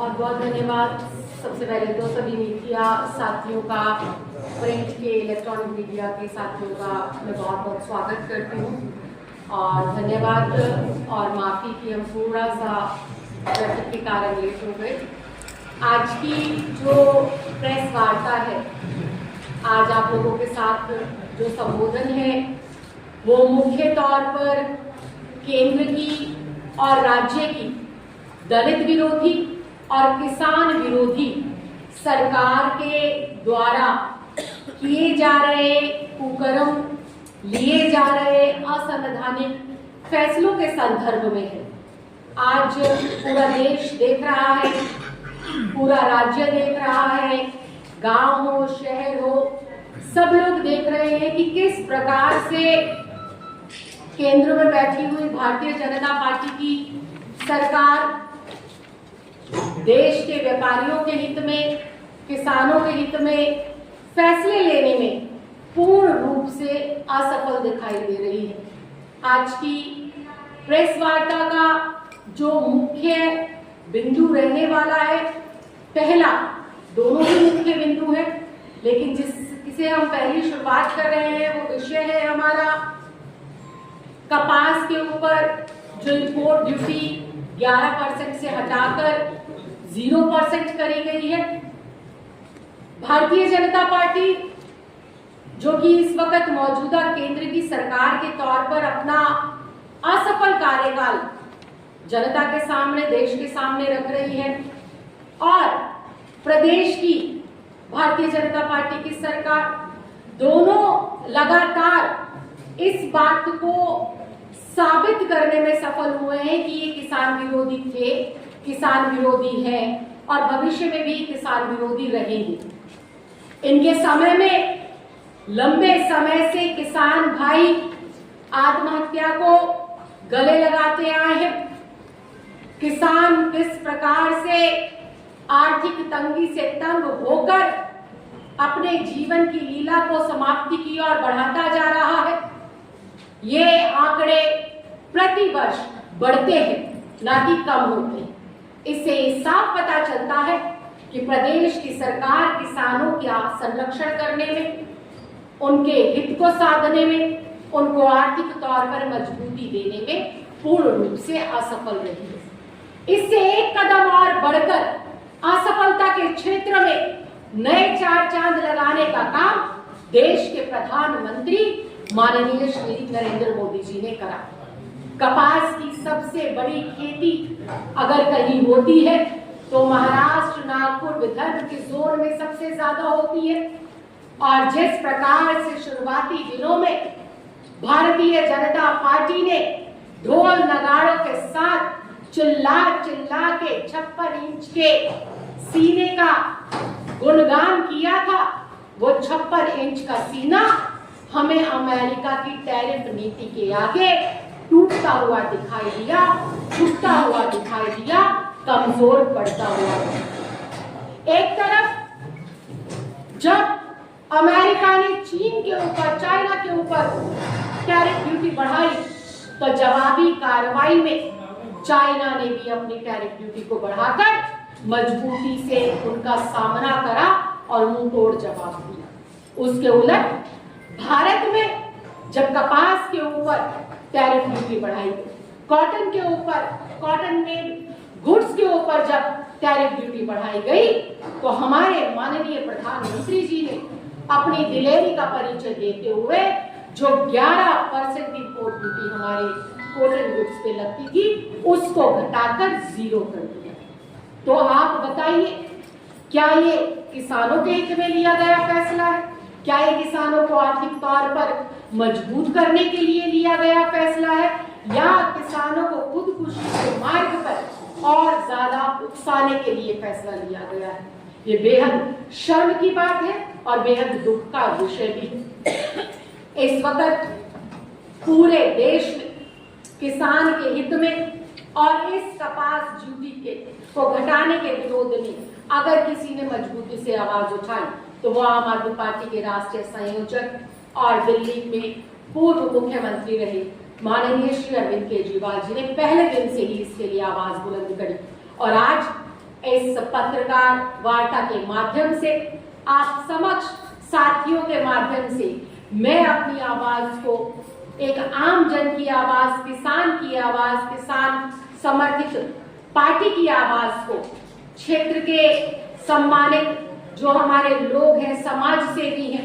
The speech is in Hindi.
बहुत बहुत धन्यवाद। सबसे पहले तो सभी मीडिया साथियों का, प्रिंट के, इलेक्ट्रॉनिक मीडिया के साथियों का मैं बहुत बहुत स्वागत करती हूँ और धन्यवाद और माफ़ी कि हम थोड़ा सा ट्रैफिक के कारण लेट हो गए। आज की जो प्रेस वार्ता है, आज आप लोगों के साथ जो संबोधन है वो मुख्य तौर पर केंद्र की और राज्य की दलित विरोधी और किसान विरोधी सरकार के द्वारा किए जा रहे कुकर्म, लिए जा रहे असंवैधानिक फैसलों के संदर्भ में है। आज पूरा देश देख रहा है, पूरा राज्य देख रहा है, गांव हो शहर हो, सब लोग देख रहे हैं कि किस प्रकार से केंद्र में बैठी हुई भारतीय जनता पार्टी की सरकार देश के व्यापारियों के हित में, किसानों के हित में फैसले लेने में पूर्ण रूप से असफल दिखाई दे रही है। आज की प्रेस वार्ता का जो मुख्य बिंदु रहने वाला है, पहला, दोनों ही मुख्य बिंदु है, लेकिन जिससे हम पहली शुरुआत कर रहे हैं वो विषय है हमारा कपास के ऊपर जो इंपोर्ट ड्यूटी 11% से हटाकर 0% करी गई है। भारतीय जनता पार्टी जो कि इस वक्त मौजूदा केंद्र की सरकार के तौर पर अपना असफल कार्यकाल जनता के सामने, देश के सामने रख रही है और प्रदेश की भारतीय जनता पार्टी की सरकार, दोनों लगातार इस बात को साबित करने में सफल हुए हैं कि ये किसान विरोधी थे, किसान विरोधी है और भविष्य में भी किसान विरोधी रहेंगे। इनके समय में लंबे समय से किसान भाई आत्महत्या को गले लगाते आए हैं। किसान किस प्रकार से आर्थिक तंगी से तंग होकर अपने जीवन की लीला को समाप्ति की ओर बढ़ाता जा रहा है, ये आंकड़े प्रतिवर्ष बढ़ते हैं, ना कि कम होते हैं। इससे साफ पता चलता है कि प्रदेश की सरकार किसानों का संरक्षण करने में, उनके हित को साधने में, उनको आर्थिक तौर पर मजबूती देने में पूर्ण रूप से असफल रही है। इससे एक कदम और बढ़कर असफलता के क्षेत्र में नए चार चांद लगाने का काम देश के प्रधानमंत्री माननीय श्री नरेंद्र मोदी जी ने करा। कपास की सबसे बड़ी खेती अगर कहीं होती है तो महाराष्ट्र, नागपुर, विदर्भ के जोन में सबसे ज्यादा होती है और जिस प्रकार से शुरुआती दिनों में भारतीय जनता पार्टी ने ढोल नगाड़ों के साथ चिल्ला चिल्ला के 56 इंच के सीने का गुणगान किया था, वो 56 इंच का सीना हमें अमेरिका की टैरिफ नीति के आगे टूटता हुआ दिखाई दिया, टूटता हुआ दिखाई दिया, कमजोर पड़ता हुआ। एक तरफ जब अमेरिका ने चीन के ऊपर, चाइना के ऊपर टैरिफ ड्यूटी बढ़ाई तो जवाबी कार्रवाई में चाइना ने भी अपनी टैरिफ ड्यूटी को बढ़ाकर मजबूती से उनका सामना करा और मुंह तोड़ जवाब दिया। उसके उलट भारत में जब कपास के ऊपर टैरिफ ड्यूटी बढ़ाई गई, कॉटन के ऊपर, कॉटन में गुड्स के ऊपर जब टैरिफ ड्यूटी बढ़ाई गई तो हमारे माननीय प्रधानमंत्री जी ने अपनी दिलेरी का परिचय देते हुए जो 11% इंपोर्ट ड्यूटी हमारे कॉटन गुड्स पे लगती थी उसको घटाकर 0 कर दिया। तो आप बताइए, क्या ये किसानों के हित में लिया गया फैसला है? क्या ये किसानों को आर्थिक तौर पर मजबूत करने के लिए लिया गया फैसला है या किसानों को खुदकुशी के मार्ग पर और ज्यादा उकसाने के लिए फैसला लिया गया है? ये बेहद शर्म की बात है और बेहद दुख का विषय भी है। इस वक्त पूरे देश में किसान के हित में और इस कपास ड्यूटी को घटाने के विरोध में अगर किसी ने मजबूती से आवाज उठाई तो वो आम आदमी पार्टी के राष्ट्रीय संयोजक और दिल्ली में पूर्व मुख्यमंत्री रहे माननीय श्री अरविंद केजरीवाल जी ने पहले दिन से ही इसके लिए आवाज बुलंद करी और आज इस पत्रकार वार्ता के माध्यम से आप समक्ष साथियों के माध्यम से मैं अपनी आवाज को, एक आम जन की आवाज, किसान की आवाज, किसान समर्थित पार्टी की आवाज को, क्षेत्र के सम्मानित जो हमारे लोग हैं, समाज सेवी हैं,